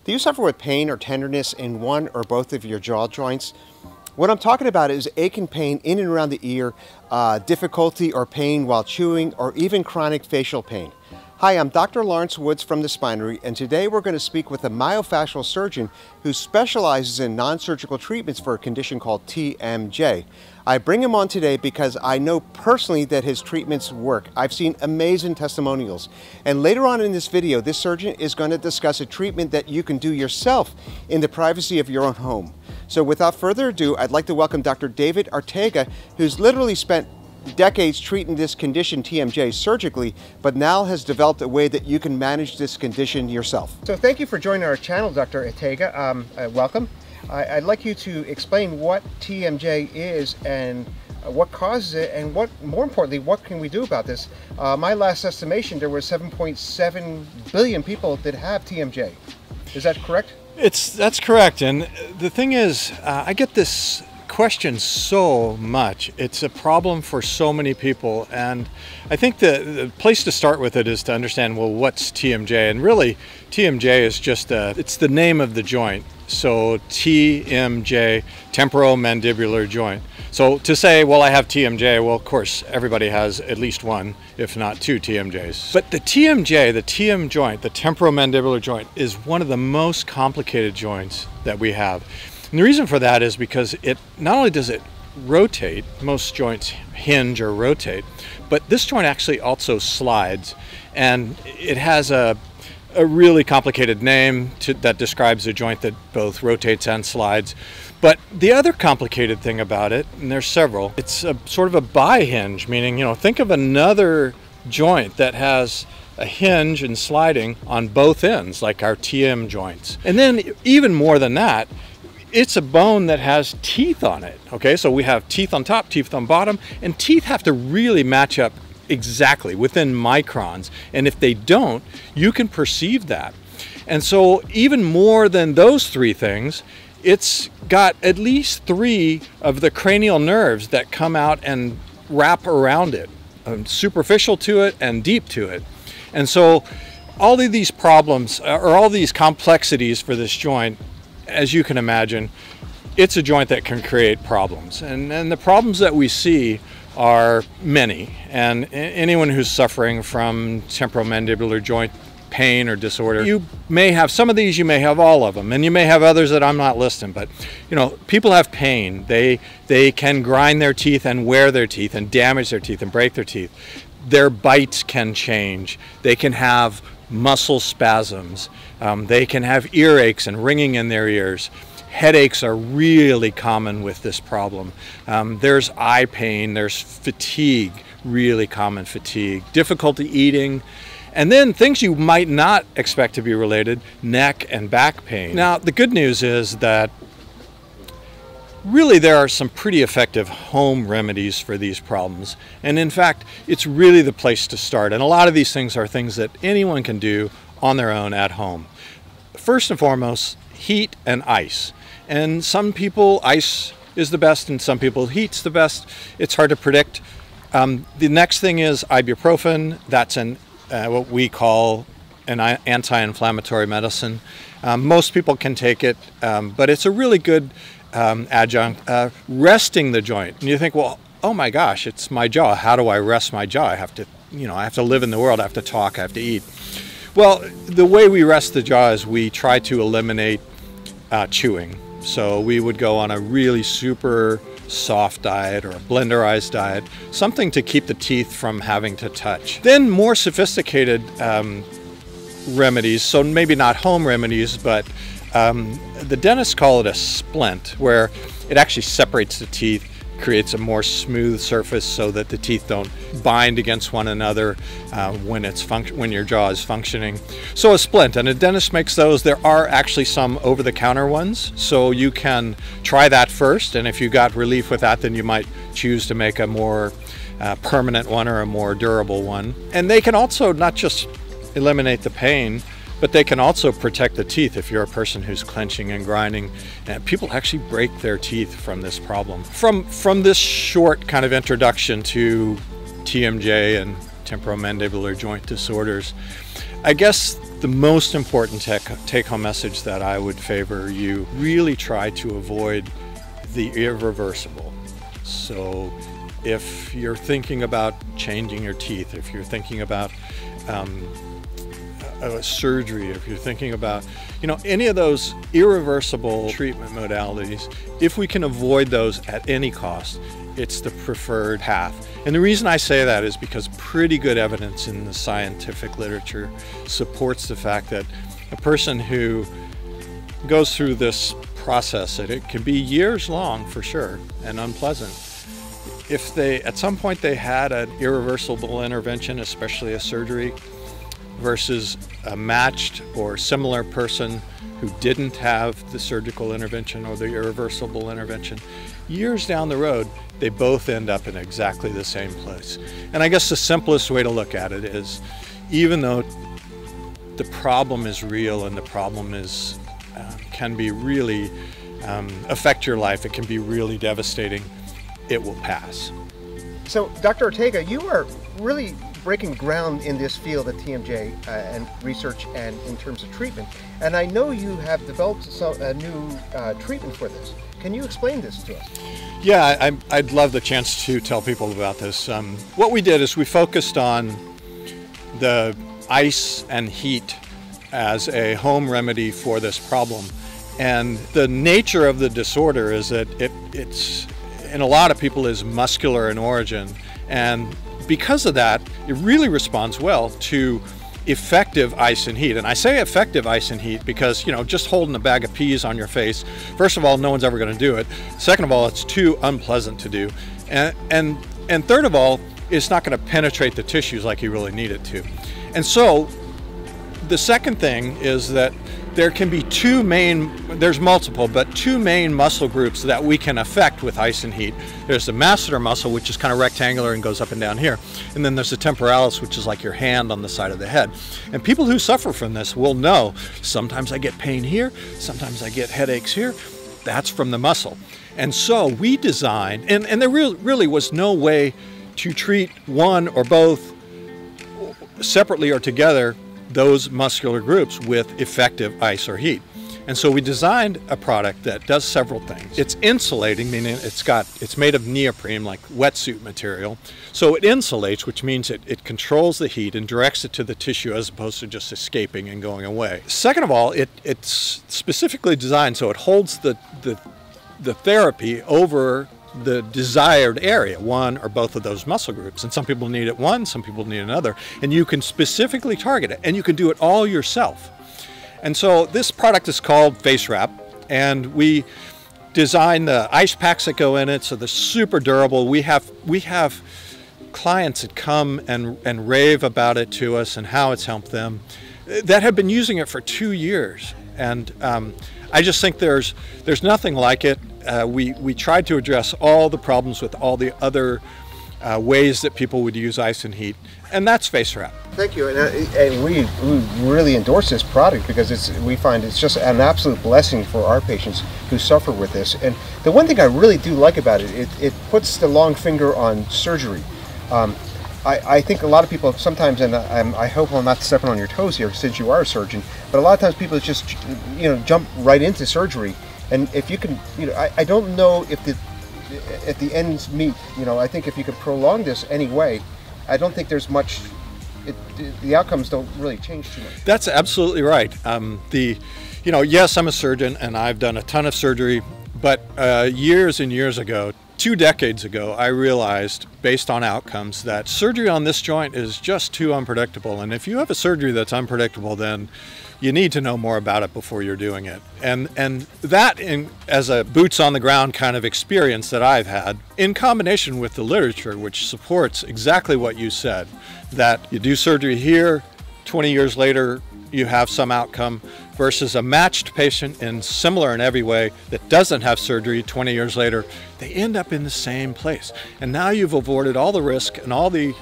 Do you suffer with pain or tenderness in one or both of your jaw joints? What I'm talking about is aching pain in and around the ear, difficulty or pain while chewing, or even chronic facial pain. Hi, I'm Dr. Lawrence Woods from the Spinery, and today we're going to speak with a myofascial surgeon who specializes in non-surgical treatments for a condition called TMJ. I bring him on today because I know personally that his treatments work. I've seen amazing testimonials. And later on in this video, this surgeon is going to discuss a treatment that you can do yourself in the privacy of your own home. So without further ado, I'd like to welcome Dr. David Arteaga, who's literally spent decades treating this condition, TMJ, surgically, but now has developed a way that you can manage this condition yourself. So thank you for joining our channel, Dr. Arteaga. Welcome. I'd like you to explain what TMJ is and what causes it, and more importantly, what can we do about this? My last estimation, there were 7.7 billion people that have TMJ. Is that correct? That's correct. And the thing is, I get this question so much. It's a problem for so many people, and I think the place to start with it is to understand, well, what's TMJ? And really, TMJ is just it's the name of the joint. So TMJ, temporomandibular joint. So to say, well, I have TMJ, well, of course, everybody has at least one, if not two TMJs. But the TMJ, the TM joint, the temporomandibular joint, is one of the most complicated joints that we have. And the reason for that is because it not only does it rotate, most joints hinge or rotate, but this joint actually also slides, and it has a really complicated name that describes a joint that both rotates and slides. But the other complicated thing about it, and there's several, it's a sort of a bi-hinge, meaning, think of another joint that has a hinge and sliding on both ends, like our TM joints. And then even more than that, it's a bone that has teeth on it. Okay, so we have teeth on top, teeth on bottom, and teeth have to really match up exactly within microns. And if they don't, you can perceive that. And so even more than those three things, it's got at least 3 of the cranial nerves that come out and wrap around it, superficial to it and deep to it. And so all of these problems, or all these complexities for this joint, as you can imagine, it's a joint that can create problems. And the problems that we see are many. And anyone who's suffering from temporomandibular joint pain or disorder, you may have some of these, you may have all of them, and you may have others that I'm not listing. But people have pain. They can grind their teeth and wear their teeth and damage their teeth and break their teeth. Their bites can change. They can have muscle spasms. They can have earaches and ringing in their ears. Headaches are really common with this problem. There's eye pain, there's fatigue, really common fatigue, difficulty eating, and then things you might not expect to be related, neck and back pain. Now, the good news is that really there are some pretty effective home remedies for these problems. And in fact, it's really the place to start. And a lot of these things are things that anyone can do on their own at home. First and foremost, heat and ice. And some people, ice is the best, and some people, heat's the best. It's hard to predict. The next thing is ibuprofen. That's what we call an anti-inflammatory medicine. Most people can take it, but it's a really good adjunct. Resting the joint. And you think, well, oh my gosh, it's my jaw. How do I rest my jaw? I have to, I have to live in the world. I have to talk. I have to eat. Well, the way we rest the jaw is we try to eliminate chewing. So we would go on a really super soft diet or a blenderized diet, something to keep the teeth from having to touch. Then more sophisticated remedies, so maybe not home remedies, but the dentists call it a splint, where it actually separates the teeth, creates a more smooth surface so that the teeth don't bind against one another when your jaw is functioning. So a splint, and a dentist makes those. There are actually some over-the-counter ones, so you can try that first, and if you got relief with that, then you might choose to make a more permanent one or a more durable one. And they can also not just eliminate the pain, but they can also protect the teeth if you're a person who's clenching and grinding. And people actually break their teeth from this problem. From this short kind of introduction to TMJ and temporomandibular joint disorders. I guess the most important take-home message that I would favor, you really try to avoid the irreversible. So if you're thinking about changing your teeth, if you're thinking about surgery, if you're thinking about, any of those irreversible treatment modalities, if we can avoid those at any cost, it's the preferred path. And the reason I say that is because pretty good evidence in the scientific literature supports the fact that a person who goes through this process, and it can be years long for sure and unpleasant, if at some point they had an irreversible intervention, especially a surgery, versus a matched or similar person who didn't have the surgical intervention or the irreversible intervention, years down the road, they both end up in exactly the same place. And I guess the simplest way to look at it is, even though the problem is real and the problem is can be really affect your life, it can be really devastating, it will pass. So, Dr. Arteaga, you are really breaking ground in this field at TMJ and research and in terms of treatment. And I know you have developed a new treatment for this. Can you explain this to us? Yeah, I'd love the chance to tell people about this. What we did is we focused on the ice and heat as a home remedy for this problem. And the nature of the disorder is that it's, in a lot of people, is muscular in origin. And because of that, it really responds well to effective ice and heat. And I say effective ice and heat because, just holding a bag of peas on your face, first of all, no one's ever going to do it. Second of all, it's too unpleasant to do. And third of all, it's not going to penetrate the tissues like you really need it to. And so the second thing is that there can be there's multiple, but two main muscle groups that we can affect with ice and heat. There's the masseter muscle, which is kind of rectangular and goes up and down here. And then there's the temporalis, which is like your hand on the side of the head. And people who suffer from this will know, sometimes I get pain here, sometimes I get headaches here. That's from the muscle. And so we designed, and there really was no way to treat one or both separately or together, those muscular groups with effective ice or heat. And so we designed a product that does several things. It's insulating, meaning it's made of neoprene, like wetsuit material. So it insulates, which means it controls the heat and directs it to the tissue as opposed to just escaping and going away. Second of all, it's specifically designed so it holds the therapy over the desired area, one or both of those muscle groups. And some people need it one, some people need another. And you can specifically target it, and you can do it all yourself. And so this product is called Face Wrap, and we designed the ice packs that go in it, so they're super durable. We have clients that come and rave about it to us and how it's helped them that have been using it for 2 years. And I just think there's nothing like it. We tried to address all the problems with all the other ways that people would use ice and heat, and that's Face Wrap. Thank you, and we really endorse this product because we find it's just an absolute blessing for our patients who suffer with this. And the one thing I really do like about it puts the long finger on surgery. I think a lot of people sometimes, and I hope I'm not stepping on your toes here since you are a surgeon, but a lot of times people just jump right into surgery. And if you can, I don't know if the ends meet. I think if you could prolong this anyway, I don't think there's much. The outcomes don't really change too much. That's absolutely right. Yes, I'm a surgeon and I've done a ton of surgery, but years and years ago, 2 decades ago, I realized, based on outcomes, that surgery on this joint is just too unpredictable. And if you have a surgery that's unpredictable, then you need to know more about it before you're doing it. And that, as a boots on the ground kind of experience that I've had, in combination with the literature, which supports exactly what you said, that you do surgery here, 20 years later, you have some outcome, versus a matched patient and similar in every way that doesn't have surgery 20 years later, they end up in the same place. And now you've avoided all the risk and all the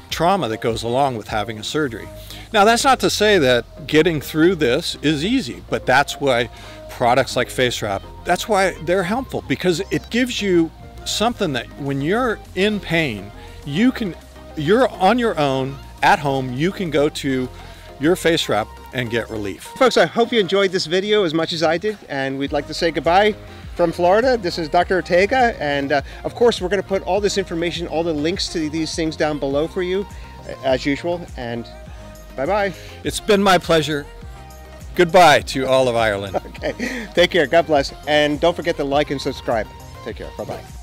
trauma that goes along with having a surgery. Now, that's not to say that getting through this is easy, but that's why products like Face Wrap, that's why they're helpful, because it gives you something that when you're in pain, you can you're on your own at home. You can go to your face wrap and get relief. Folks, I hope you enjoyed this video as much as I did, and we'd like to say goodbye from Florida. This is Dr. Arteaga, and of course we're going to put all this information, all the links to these things down below for you as usual, and bye-bye. It's been my pleasure. Goodbye to all of Ireland. Okay, take care, God bless, and don't forget to like and subscribe. Take care, bye-bye.